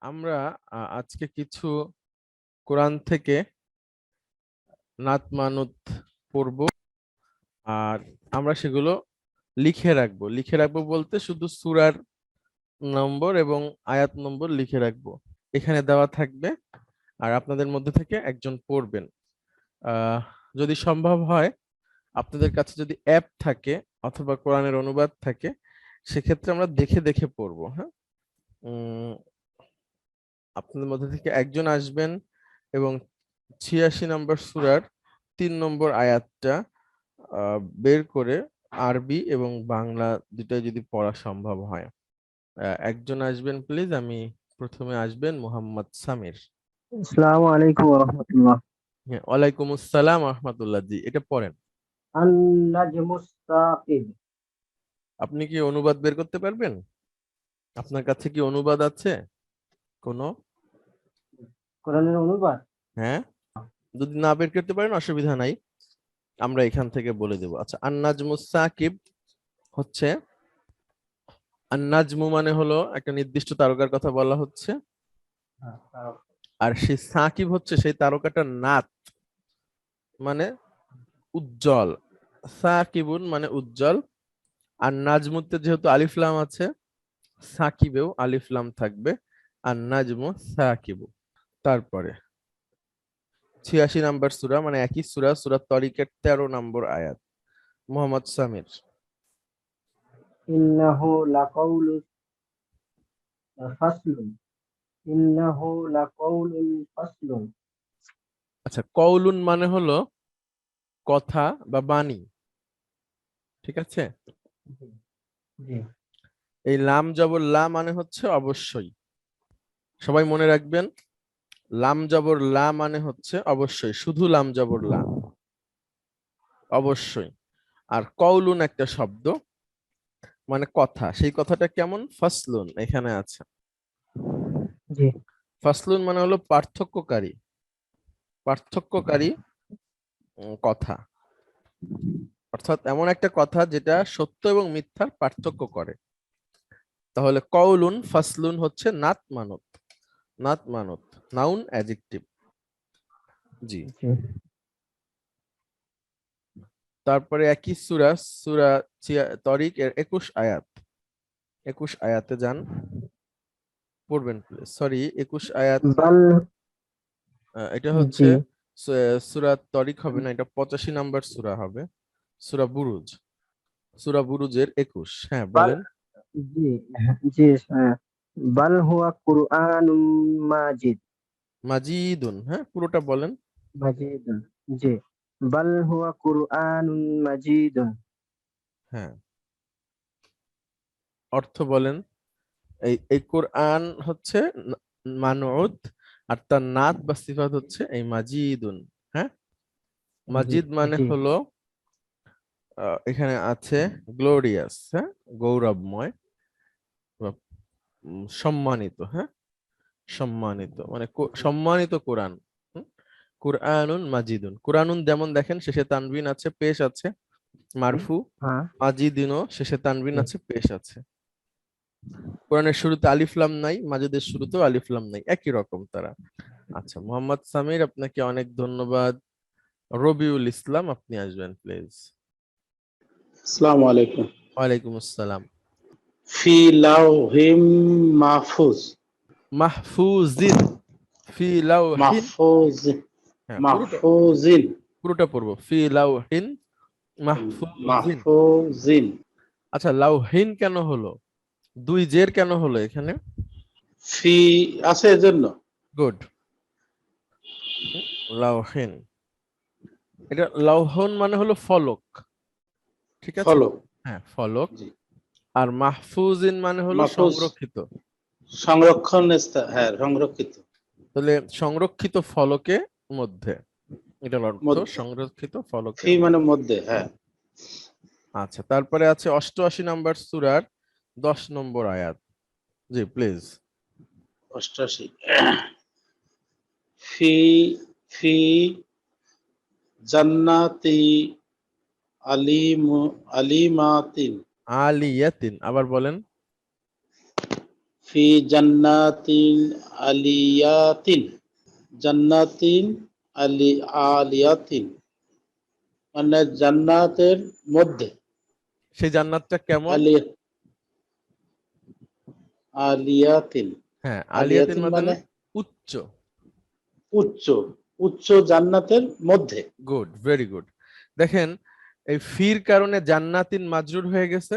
আমরা আজকে কিছু কোরআন থেকে নাত মানত পড়ব, আর আমরা সেগুলো লিখে রাখবো বলতে শুধু সূরার নম্বর এবং আয়াত নম্বর লিখে রাখবো, এখানে দেওয়া থাকবে। আর আপনাদের মধ্যে থেকে একজন পড়বেন। আহ যদি সম্ভব হয়, আপনাদের কাছে যদি অ্যাপ থাকে অথবা কোরআনের অনুবাদ থাকে, সেক্ষেত্রে আমরা দেখে দেখে পড়বো। হ্যাঁ, উম, আপনাদের মধ্যে থেকে একজন আসবেন এবং 86 নম্বর সূরার 3 নম্বর আয়াতটা বের করে আরবি এবং বাংলা দুটাই যদি পড়া সম্ভব হয়, একজন আসবেন প্লিজ। আমি প্রথমে আসবেন মোহাম্মদ সামির। আসসালামু আলাইকুম ওয়া রাহমাতুল্লাহ। হ্যাঁ, ওয়ালাইকুম আসসালাম রহমতুল্লাহ। জি, এটা পড়েন। আন-নাজমুস সাকিব। আপনি কি অনুবাদ বের করতে পারবেন? আপনার কাছে কি অনুবাদ আছে কোনো? কোরআনের অনুবাদ? হ্যাঁ, যদি না বের করতে পারেন অসুবিধা নাই, আমরা এখান থেকে বলে দেবো। আচ্ছা, আন-নাজমুস সাকিব হচ্ছে, আন-নাজমু মানে হলো একটা নির্দিষ্ট তারকার কথা বলা হচ্ছে, আর সেই সাকিব হচ্ছে সেই তারকাটার নাত, মানে উজ্জ্বল। সাকিবুন মানে উজ্জ্বল। আর নাজমুতে যেহেতু আলিফ লাম আছে, সাকিবেও আলিফ লাম থাকবে। আর নাজমু সাকিবু। তারপরে 86 নাম্বার সূরা, মানে একই সূরা, সূরা তরিকের 13 নম্বর আয়াত। মোহাম্মদ সামির। ইন্নাহু লাকাউলু ফাসলুন। ইন্নাহু লাকাউলুন ফাসলুন। আচ্ছা, কওলুন মানে হলো কথা বা বাণী, ঠিক আছে। জি। এই লাম জবর লা মানে হচ্ছে অবশ্যই, সবাই মনে রাখবেন। লাম জবর লা মানে হচ্ছে অবশ্যই, শুধু লাম জবর লা, অবশ্যই। আর কওলুন একটা শব্দ, মানে কথা। সেই কথাটা কেমন? ফাসলুন এখানে আছে। জি। ফাসলুন মানে হলো পার্থক্যকারী, পার্থক্যকারী কথা, অর্থাৎ এমন একটা কথা যেটা সত্য এবং মিথ্যার পার্থক্য করে। তাহলে কওলুন ফাসলুন হচ্ছে নাত মানত, নাত মানত, নাউন অ্যাডজেক্টিভ। জি। জি। তারপরে একই সূরা, সূরা তরিক এর 21 আয়াত, 21 আয়াতে যান, পড়বেন প্লিজ। সরি, 21 আয়াত, বাল। এটা হচ্ছে জি। সূরা তরিক হবে না, এটা 85 নাম্বার সূরা হবে। সূরা বুরুজ, সূরা বুরুজের 21। হ্যাঁ, বাল। বলেন। জি। জি। বাল হুয়া কুরআনুম মাজিদ। মাজিদুন, হ্যাঁ পুরোটা বলেন। মাজিদুন। জি। বাল হুয়া কুরআনুন মাজিদুন। হ্যাঁ, অর্থ বলেন। এই কোরআন হচ্ছে মানউত, আর তার নাত বা সিফাত হচ্ছে এই মাজিদুন। হ্যাঁ, জি। মাজিদ মানে জি। হলো এখানে আছে গ্লোরিয়াস, হ্যাঁ, গৌরবময় বা সম্মানিত। হ্যাঁ, সম্মানিত মানে সম্মানিত কোরআন। হুম? কুরআনুন মাজিদুন, কুরআনুন যেমন দেখেন শেষে তানবিন আছে, পেশ আছে, মারফু। হ্যাঁ। মাজিদিনও শেষে তানবিন জি। আছে, পেশ আছে। কোরআনের শুরুতে আলিফ লাম নাই, মাজিদের শুরুতেও আলিফ লাম নাই, একই রকম তারা। আচ্ছা, মোহাম্মদ সামির, আপনাকে অনেক ধন্যবাদ। রবিউল ইসলাম, আপনি আসবেন প্লিজ। আসসালামু আলাইকুম। ওয়ালাইকুম আসসালাম। ফি লাউহিম মাহফুজ। মাহফুজিন, ফি লাউহিন। মাহফুজ। হ্যাঁ, পুরোটা মাহফুজিন। পুরোটা পড়বো, ফি লাউহিন মাহফুজিন। মাহফুজিন। আচ্ছা, লাউহিন কেন হলো, দুই জের কেন হলো এখানে? ফি আছে এজন্য। গুড। লাউহিন, এটা লাউহন মানে হলো ফলক, ঠিক আছে। ফলো। হ্যাঁ, ফলক। জি। আর মাহফুজিন মানে হলো মাহফুজ সংরক্ষিত। সংরক্ষণ হ্যাঁ, সংরক্ষিত। তাহলে সংরক্ষিত ফলকে মধ্যে, এটার অর্থ মধ্যে। সংরক্ষিত ফি ফলকের মানে মধ্যে। মধ্যে, হ্যাঁ। আচ্ছা, তারপরে আছে 88 নাম্বার সূরার 10 নম্বর আয়াত। জি প্লিজ। 88। ফি ফি জান্নাতি আলিম আলিমাতিন। আলিয়াতিন, আবার বলেন। ফি জান্নাতিন আলিয়াতিন, জান্নাতিন আলিয়াতিন মানে জান্নাতের মধ্যে, সেই জান্নাতটা কেমন? আলিয়া আলিয়াতিন, হ্যাঁ, আলিয়াতিন আলিয়াতিন মানে মানে উচ্চ। উচ্চ, উচ্চ জান্নাতের মধ্যে। Good, very good. দেখেন এই ফির কারণে জান্নাতিন মাজরুর হয়ে গেছে,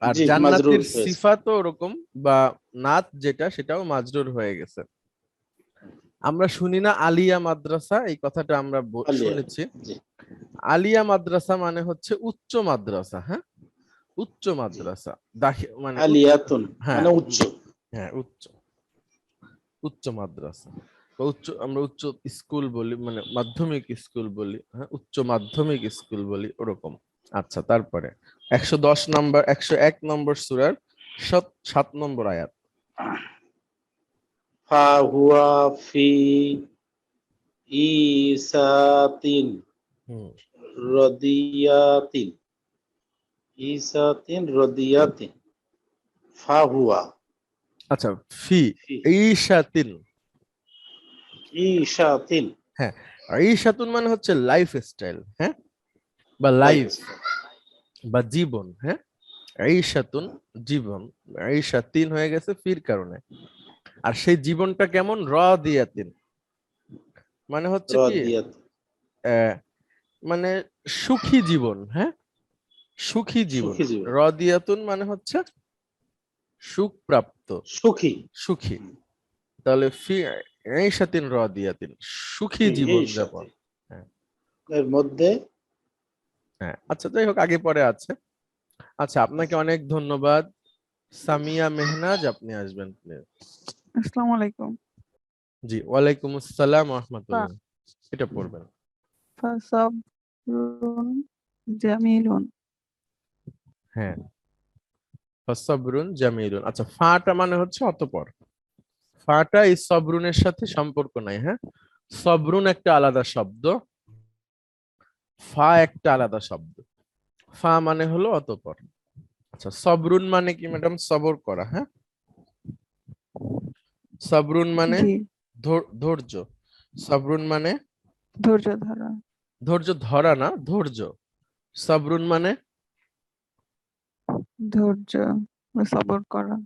আর জি, মাজরুর জান্নাতির হয়েছে। সিফাতও ওরকম, বা নাত যেটা সেটাও মাজরুর হয়ে গেছে। আমরা শুনি না আলিয়া মাদ্রাসা, এই কথাটা আমরা আলিয়া, শুনেছি। জি আলিয়া মাদ্রাসা মানে হচ্ছে উচ্চ মাদ্রাসা। হ্যাঁ, উচ্চ জি, মাদ্রাসা মানে আলিয়াতুন হ্যাঁ মানে উচ্চ। হ্যাঁ উচ্চ, উচ্চ মাদ্রাসা বা উচ্চ, আমরা উচ্চ স্কুল বলি, মানে মাধ্যমিক স্কুল বলি, হ্যাঁ উচ্চ মাধ্যমিক স্কুল বলি ওরকম। আচ্ছা, তারপরে 110 নম্বর 101 নম্বর সূরার 7 নম্বর আয়াত। ফা হুয়া ফি ইসাতিন হুম, রদিয়াতিন, ইসাতিন রদিয়াতিন, ফা হুয়া আচ্ছা, ফি ফি ঈশাতিন। ইসাতিন হ্যাঁ, আর ঈশাতুন মানে হচ্ছে লাইফ স্টাইল, হ্যাঁ, বা লাইফ লাইফস্টাইল। বা জীবন। হ্যাঁ, ঈশাতুন জীবন, ঈশাতিন হয়ে গেছে ফির কারণে। আর সেই জীবনটা কেমন? রাদিয়াতিন মানে হচ্ছে কি, রদিয়াত, আহ, মানে সুখী জীবন। হ্যাঁ, সুখী জীবন। সুখী জীবন, রাদিয়াতুন মানে হচ্ছে সুখ প্রাপ্ত, সুখী। সুখী। তাহলে ফি ঈশাতিন রাদিয়াতিন, সুখী জীবন এই যাপন। সাথে হ্যাঁ এর মধ্যে। হ্যাঁ, আচ্ছা যাই হোক, আগে পরে আছে। আচ্ছা, আপনাকে অনেক ধন্যবাদ। সামিয়া মেহনাজ, আপনি আসবেন please। আসসালামু আলাইকুম। জি, ওয়ালাইকুম আসসালাম ওয়া ফা রাহমাতুল্লাহ। এটা পড়বেন। ফাসাবরুন জামিলুন। হ্যাঁ, ফাসাবরুন জামিলুন। আচ্ছা, ফাটা মানে হচ্ছে অতঃপর। ফাটা এই সবরুনের সাথে সম্পর্ক নাই। হ্যাঁ, সবরুন একটা আলাদা শব্দ, ফা একটা আলাদা শব্দ। ফা মানে হলো অতঃপর। আচ্ছা, সবরুন মানে কি ম্যাডাম? সবর করা। হ্যাঁ, সবরুন মানে জি, ধৈর্য। সবরুন মানে ধৈর্য ধরা, ধৈর্য ধরা না, ধৈর্য। সবরুন মানে, ধৈর্য বা সবর করা।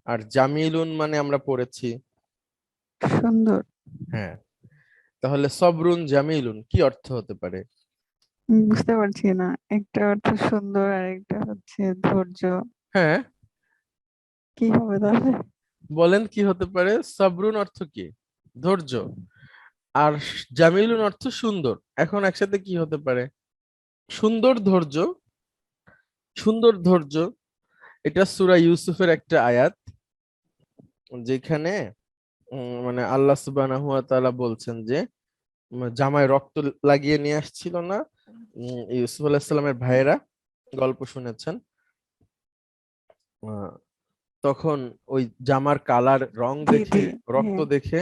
আর জামিলুন মানে আমরা পড়েছি। সুন্দর। হ্যাঁ, তাহলে সবরুন জামিলুন কি অর্থ হতে পারে? বুঝতে পারছি না, একটা অর্থ সুন্দর আর একটা হচ্ছে ধৈর্য। হ্যাঁ, কি হবে তাহলে? বলেন কি হতে পারে? সবরুন অর্থ কি? ধৈর্য। আর জামিলুন অর্থ সুন্দর। এখন একসাথে কি হতে পারে? সুন্দর ধৈর্য। সুন্দর ধৈর্য, এটা সূরা ইউসুফের একটা আয়াত, যেখানে মানে আল্লাহ সুবহানাহু ওয়া তাআলা বলছেন যে জামায় রক্ত লাগিয়ে নিয়ে আসছিল না ইউসুফ আলাইহিস সালামের ভাইয়েরা, গল্প শুনেছেন। আহ, তখন ওই জামার কালার, রং জি দেখে, জি, রক্ত হ্যাঁ, দেখে,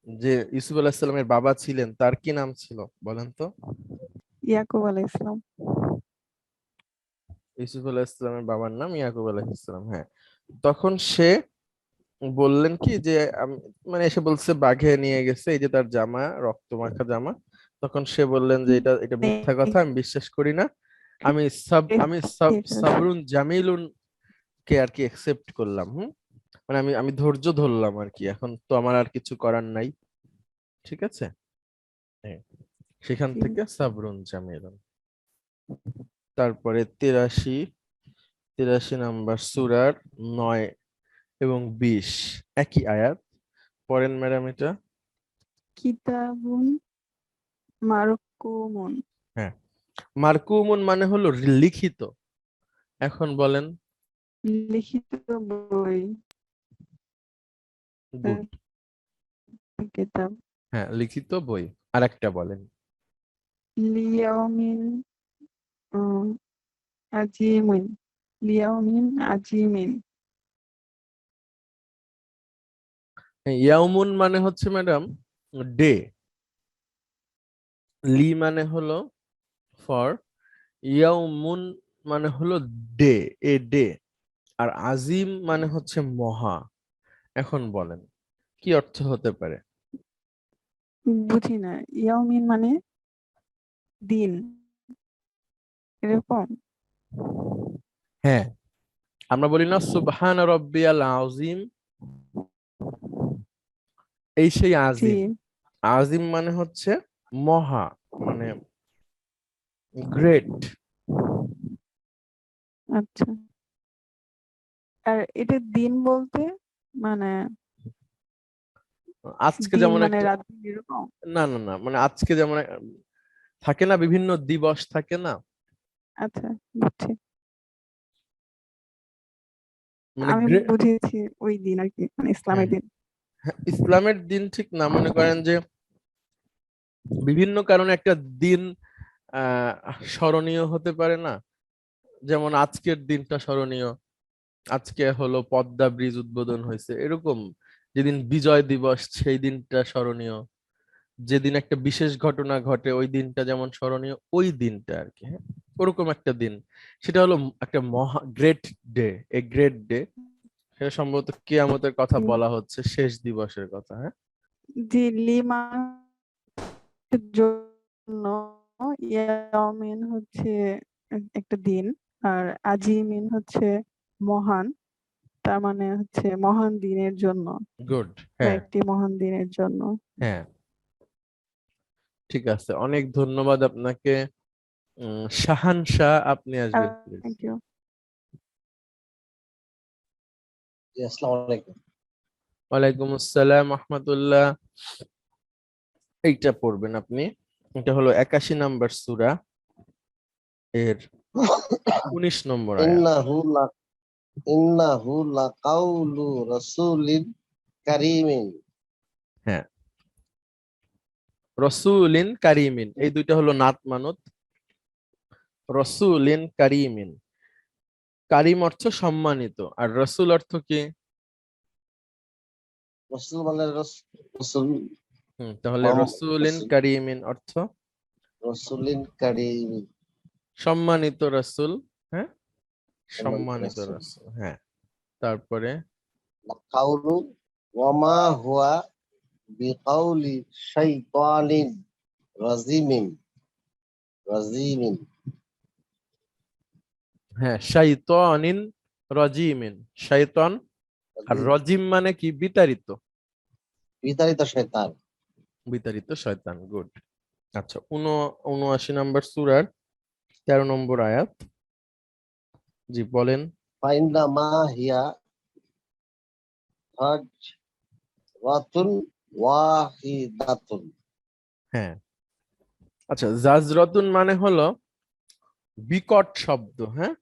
যে ইউসুফ আলাইহিস সালামের বাবা ছিলেন, তার কি নাম ছিল বলেন তো? ইয়াকুব আলাইহিস সালাম। ইউসুফ আলাইহিস সালামের বাবার নাম ইয়াকুব আলাইহিস সালাম। হ্যাঁ, তখন সে বললেন কি যে মানে এসে বলছে বাঘে নিয়ে গেছে, এই যে তার জামা, রক্ত মাখা জামা। তখন সে বললেন যে এটা এটা মিথ্যা কথা, আমি বিশ্বাস করি না। আমি সাবরুন জামিলুন কে আর কি একসেপ্ট করলাম। মানে আমি ধৈর্য ধরলাম আর কি, এখন তো আমার আর কিছু করার নাই। ঠিক আছে, হ্যাঁ, সেখান থেকে সাবরুন জামিলুন। তারপরে 83 নম্বর সূরার 9 এবং 20 একই আয়াত। পড়েন ম্যাডাম এটা। কিতাবুন মারকুমুন। হ্যাঁ, মারকুমুন মানে হলো লিখিত। এখন বলেন। লিখিত বই, গুড। কিতাব। হ্যাঁ, লিখিত বই। আর একটা বলেন। লিয়াউমিন আজিমিন, লিয়াউমিন আজিমিন। হ্যাঁ, ইয়াউমুন মানে হচ্ছে ম্যাডাম ডে। লি মানে হলো ফর, ইয়াউমুন মানে হলো ডে, এ ডে। আর আজিম মানে হচ্ছে মহা। এখন বলেন কি অর্থ হতে পারে? বুঝি না, ইয়াউমিন মানে দিন, এরকম। হ্যাঁ, আমরা বলি না সুবহান রব্বিয়াল আযীম, এই সেই জি। আজিম। আজিম মানে হচ্ছে মহা, মানে গ্রেট। আচ্ছা, আর এটা দিন বলতে মানে আজকে দিন যেমন মানে একটা, রাত দিন এরকম। না না না, মানে আজকে যেমন থাকে না, বিভিন্ন দিবস থাকে না, আচ্ছা, বুঝছি। মানে আমি বুঝেছি ওই দিন আর কি, মানে হ্যাঁ ইসলামের দিন। হ্যাঁ, ইসলামের দিন ঠিক না, মনে করেন যে বিভিন্ন কারণে একটা দিন স্মরণীয় হতে পারে না, যেমন আজকের দিনটা স্মরণীয়, আজকে হলো পদ্মা ব্রিজ উদ্বোধন হয়েছে, এরকম। যেদিন বিজয় দিবস সেই দিনটা স্মরণীয়, যেদিন একটা বিশেষ ঘটনা ঘটে ওই দিনটা যেমন স্মরণীয়, ওই দিনটা আর কি, হ্যাঁ, ওরকম একটা দিন। সেটা হলো একটা মহা great day, a great day. সেটা সম্ভবত কিয়ামতের কথা জি। বলা হচ্ছে, শেষ দিবসের কথা, হ্যাঁ। জি, লিমা জন্য ইয়ামিন হচ্ছে একটা দিন, আর আজিমিন হচ্ছে মহান, তার মানে হচ্ছে মহান দিনের জন্য গুড। বা হ্যাঁ একটি মহান দিনের জন্য। হ্যাঁ, ঠিক আছে, অনেক ধন্যবাদ আপনাকে। শাহানশাহ, আপনি আসবেন প্লিজ। Thank you. জি, আসসালামু আলাইকুম। ওয়ালাইকুম আসসালাম রহমতুল্লাহ। এইটা পড়বেন আপনি, এটা হলো 81 নাম্বার সূরা, এর 19 নম্বর আয়াত। ইন্নাহু লা ইন্নাহু লাকাউলু রাসূলিন কারীমিন। হ্যাঁ, রসুলিন কারিমিন, এই দুইটা হলো নাত মানত। রসুলিন কারিমিন, কারিম অর্থ সম্মানিত, আর রসুল অর্থ কি? রাসূল মানে রাসূল তাহলে রসুলিন রাসূল কারিমিন অর্থ রাসূলিন কারীমিন, সম্মানিত রসুল। হ্যাঁ, সম্মানিত সম্মানিত রাসূল। রসুল। হ্যাঁ, তারপরে লাকাউলু ওয়া মা হুয়া বিকাউলি শাইতানিন রাজিমিন রাজিমিন। হ্যাঁ, শাইতানিন রাজিমিন, শাইতান। আর রাজিম রজিম মানে কি? বিতাড়িত, বিতাড়িত শয়তান। বিতাড়িত শয়তান। গুড। আচ্ছা, 79 নাম্বার সূরার 13 নম্বর আয়াত। জি বলেন। ফাইন্না মা হিয়া হাজরাতুন ওয়াহিদাতুন। হ্যাঁ, আচ্ছা, জাজরাতুন মানে হলো বিকট শব্দ, হ্যাঁ,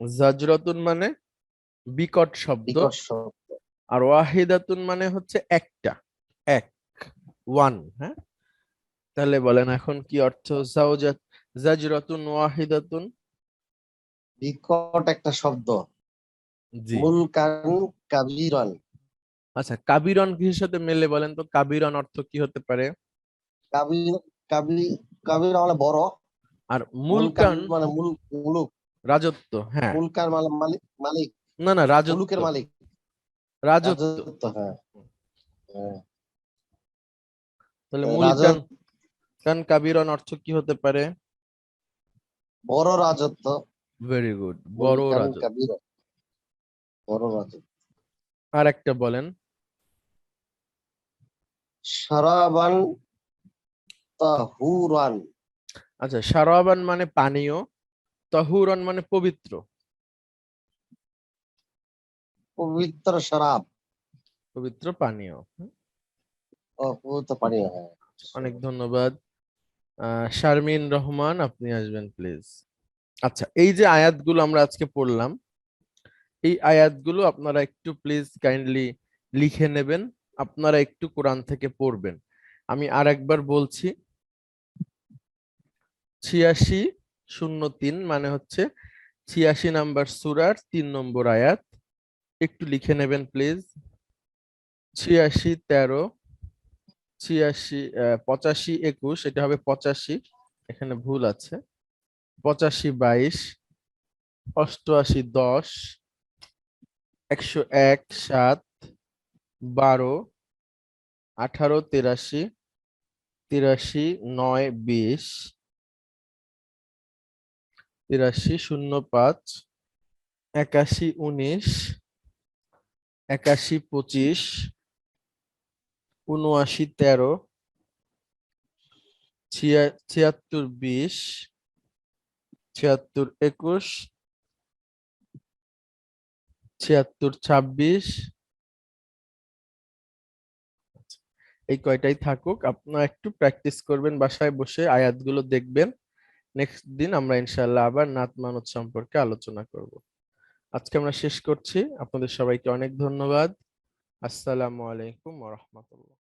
জাজরাতুন মানে বিকট শব্দ। বিকট শব্দ। আর ওয়াহিদাতুন মানে হচ্ছে একটা, এক, ওয়ান, হ্যাঁ। তাহলে বলেন এখন কি অর্থ জাজরাতুন ওয়াহিদাতুন? বিকট একটা শব্দ। জি। মুলকান কাবীরান। আচ্ছা, কাবিরন কিসের সাথে মেলে বলেন তো? কাবিরন অর্থ কি হতে পারে? কাবির কাবি কাবির মানে বড়। আর মুলকান মুলকান মানে মুলুক। রাজত্ব, হ্যাঁ। মুলকার মানে মালিক মালিক। না না, রাজত্ব, মুলুকের মালিক। রাজত্ব। রাজত্ব, হ্যাঁ হ্যাঁ। তাহলে মুলকান রাজত্ব, কান কাবিরন অর্থ কি হতে পারে? বড় রাজত্ব। ভেরি গুড, বড় মুলকান রাজত্ব। কাবির, বড় রাজত্ব। আর একটা বলেন। সারাবান তাহুরান। আচ্ছা, সারাবান মানে পানীয়, তাহুরান মানে পবিত্র। পবিত্র শরাব পবিত্র পানীয়। ও পবিত্র পানি, হ্যাঁ। অনেক ধন্যবাদ। শারমিন রহমান, আপনি আসবেন প্লিজ। আচ্ছা, এই যে আয়াতগুলো আমরা আজকে পড়লাম, এই আয়াতগুলো আপনারা একটু প্লিজ কাইন্ডলি লিখে নেবেন, আপনারা একটু কোরআন থেকে পড়বেন। আমি আর একবার বলছি, 8603 মানে হচ্ছে 86 নাম্বার সূরার 3 নম্বর আয়াত, একটু লিখে নেবেন প্লিজ। 86 13, 86 85 21, এটা হবে 85, এখানে ভুল আছে। 85 22, 88 10, 101, 7, 12, 18, 83, 83, 9, 20, 83, 05, 81, 19, 81, 25, 79, 13, 76, 20, 76, 21, 76, 26। এই কয়টাই থাকুক, আপনারা একটু প্র্যাকটিস করবেন বাসায় বসে, আয়াতগুলো দেখবেন। নেক্সট দিন আমরা ইনশাআল্লাহ আবার নাত মানত সম্পর্কে আলোচনা করব। আজকে আমরা শেষ করছি। আপনাদের সবাইকে অনেক ধন্যবাদ। আসসালামু আলাইকুম ওয়া রাহমাতুল্লাহ।